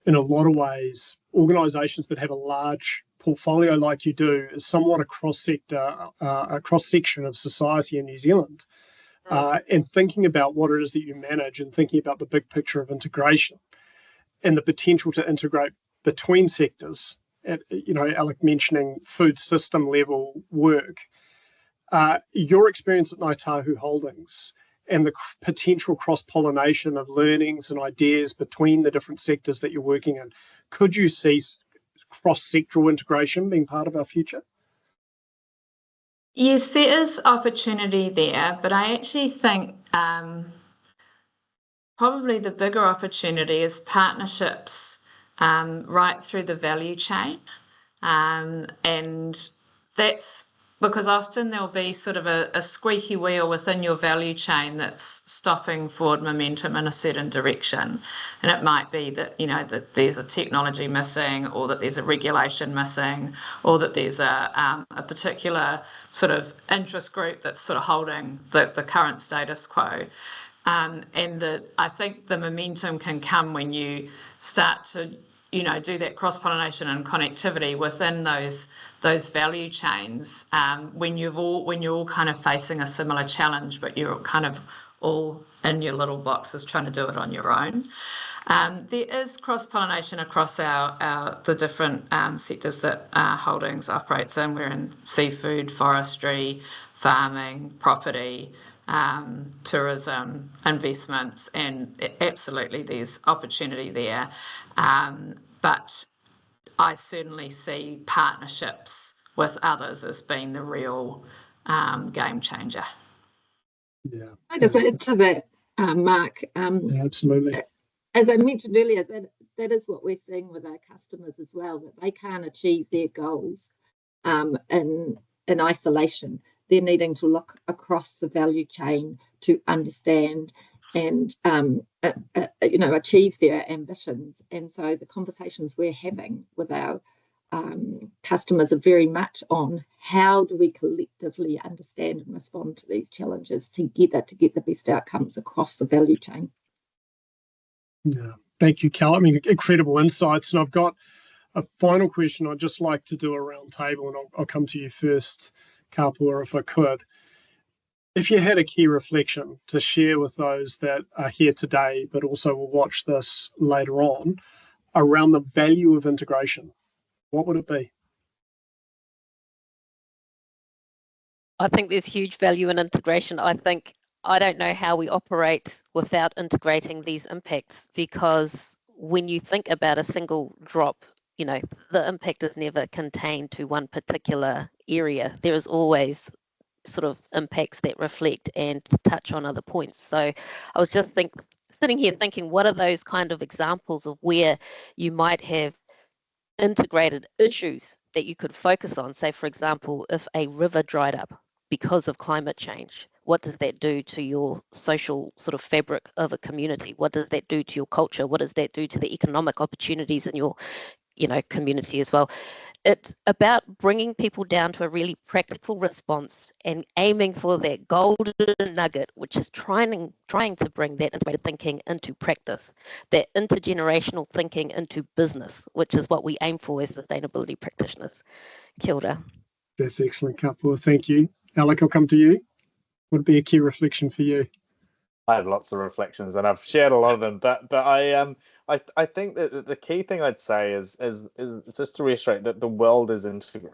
in a lot of ways, organisations that have a large portfolio like you do is somewhat a cross-section of society in New Zealand. And thinking about what it is that you manage and thinking about the big picture of integration and the potential to integrate between sectors, Alec mentioning food system level work, your experience at Ngāi Tahu Holdings and the potential cross-pollination of learnings and ideas between the different sectors that you're working in, could you see cross-sectoral integration being part of our future? Yes, there is opportunity there, but I actually think probably the bigger opportunity is partnerships right through the value chain. And that's because often there'll be sort of a squeaky wheel within your value chain that's stopping forward momentum in a certain direction. And it might be that, that there's a technology missing, or that there's a regulation missing, or that there's a particular sort of interest group that's sort of holding the current status quo. And I think the momentum can come when you start to do that cross-pollination and connectivity within those value chains, when you're all kind of facing a similar challenge, but you're kind of all in your little boxes trying to do it on your own. There is cross-pollination across the different sectors that Holdings operates in. We're in seafood, forestry, farming, property, tourism, investments, and absolutely there's opportunity there. But I certainly see partnerships with others as being the real game changer. Yeah. I just add to that, Mark. Yeah, absolutely. As I mentioned earlier, that is what we're seeing with our customers as well, that they can't achieve their goals in isolation. They're needing to look across the value chain to understand and achieve their ambitions. And so the conversations we're having with our customers are very much on how do we collectively understand and respond to these challenges together to get the best outcomes across the value chain. Yeah, thank you, Cal. I mean, incredible insights. And I've got a final question I'd just like to do a round table, and I'll come to you first, Kapua, if I could. If you had a key reflection to share with those that are here today, but also will watch this later on, around the value of integration, what would it be? I think there's huge value in integration. I don't know how we operate without integrating these impacts, because when you think about a single drop, the impact is never contained to one particular area. There is always sort of impacts that reflect and touch on other points. So I was just sitting here thinking, what are those kind of examples of where you might have integrated issues that you could focus on? Say, for example, if a river dried up because of climate change, what does that do to your social sort of fabric of a community? What does that do to your culture? What does that do to the economic opportunities in your, community as well? It's about bringing people down to a really practical response and aiming for that golden nugget, which is trying to bring that integrated thinking into practice, that intergenerational thinking into business, which is what we aim for as sustainability practitioners. Kia ora. That's excellent, Kapua. Thank you. Alec, I'll come to you. What would be a key reflection for you? I have lots of reflections, and I've shared a lot of them. But I think that the key thing I'd say is just to reiterate that the world is integrated.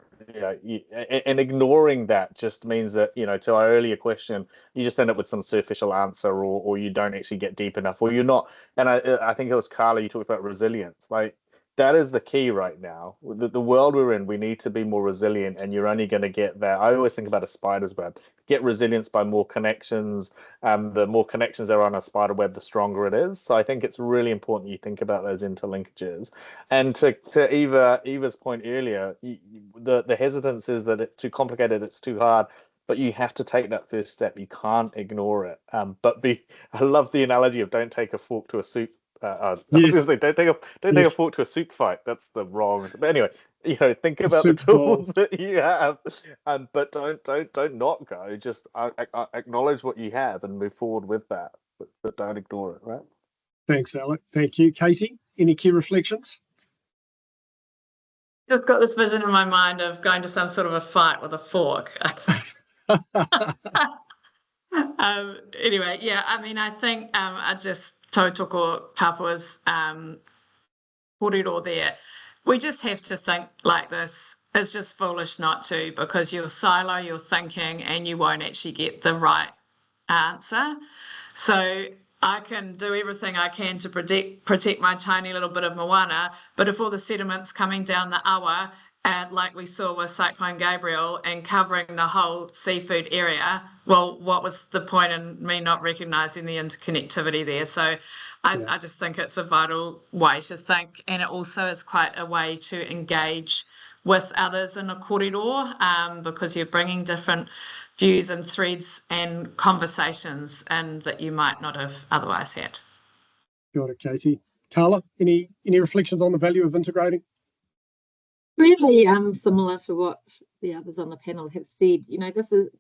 And ignoring that just means that, to our earlier question, you just end up with some superficial answer, or you don't actually get deep enough, or you're not. And I think it was Carla, you talked about resilience. Like, that is the key right now. The world we're in, we need to be more resilient, and you're only going to get that. I always think about a spider's web. Get resilience by more connections. The more connections there are on a spider web, the stronger it is. So I think it's really important you think about those interlinkages. And to Eva's point earlier, the hesitance is that it's too complicated, it's too hard. But you have to take that first step. You can't ignore it. I love the analogy of don't take a fork to a soup. Yes. Don't take a fork to a soup fight. That's the wrong. But anyway, think about the tools that you have, but don't not go. Just acknowledge what you have and move forward with that. But don't ignore it. Right. Thanks, Alec. Thank you, Katie. Any key reflections? Just got this vision in my mind of going to some sort of a fight with a fork. Anyway, yeah. I mean, I think I just. Tautoko Kapua's kōrero there. We just have to think like this. It's just foolish not to, because you'll silo your thinking and you won't actually get the right answer. So I can do everything I can to protect my tiny little bit of moana, but if all the sediment's coming down the awa, and like we saw with Cyclone Gabriel and covering the whole seafood area, well, what was the point in me not recognising the interconnectivity there? So I just think it's a vital way to think, and it also is quite a way to engage with others in a kōrero, because you're bringing different views and threads and conversations and that you might not have otherwise had. Got it, Katie. Carla, any reflections on the value of integrating? Really similar to what the others on the panel have said.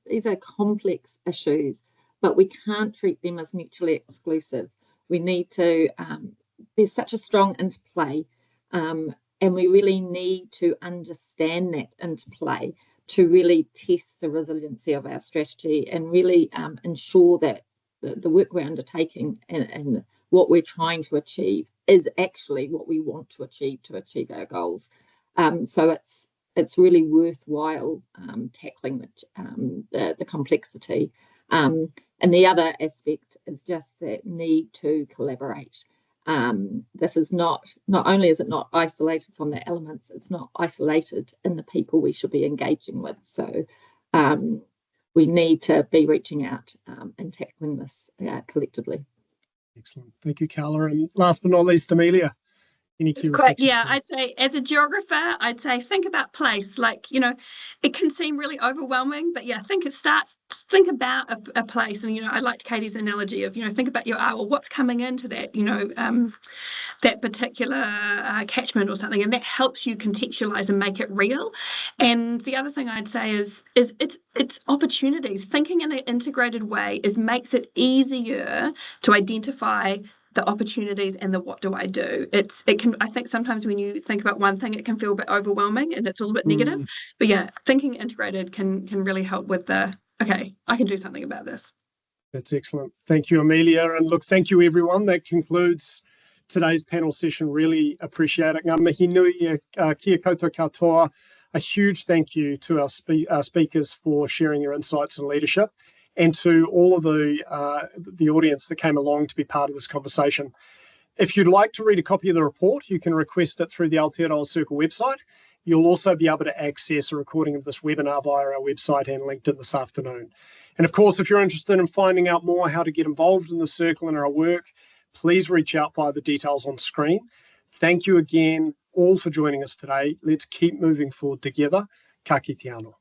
These are complex issues, but we can't treat them as mutually exclusive. We need to, there's such a strong interplay, and we really need to understand that interplay to really test the resiliency of our strategy and really ensure that the work we're undertaking and what we're trying to achieve is actually what we want to achieve our goals. So it's really worthwhile tackling the complexity. And the other aspect is just that need to collaborate. This is not only is it not isolated from the elements, it's not isolated in the people we should be engaging with. So we need to be reaching out and tackling this collectively. Excellent. Thank you, Carla. And last but not least, Amelia. Yeah, I'd say as a geographer, I'd say think about place. Like, it can seem really overwhelming, but yeah, think about a place. And, I liked Katie's analogy of, think about your awa, what's coming into that, that particular catchment or something, and that helps you contextualize and make it real. And the other thing I'd say is it's opportunities. Thinking in an integrated way makes it easier to identify the opportunities and the what do I do. I think sometimes when you think about one thing, it can feel a bit overwhelming and it's a little bit negative. But yeah, thinking integrated can really help with okay, I can do something about this. That's excellent. Thank you, Amelia. And look, thank you, everyone. That concludes today's panel session. Really appreciate it. Ngā mihi nui kia koutou katoa. A huge thank you to our speakers for sharing your insights and leadership, and to all of the audience that came along to be part of this conversation. If you'd like to read a copy of the report, you can request it through the Aotearoa Circle website. You'll also be able to access a recording of this webinar via our website and LinkedIn this afternoon. And of course, if you're interested in finding out more how to get involved in the Circle and our work, please reach out via the details on screen. Thank you again all for joining us today. Let's keep moving forward together. Ka kite anō.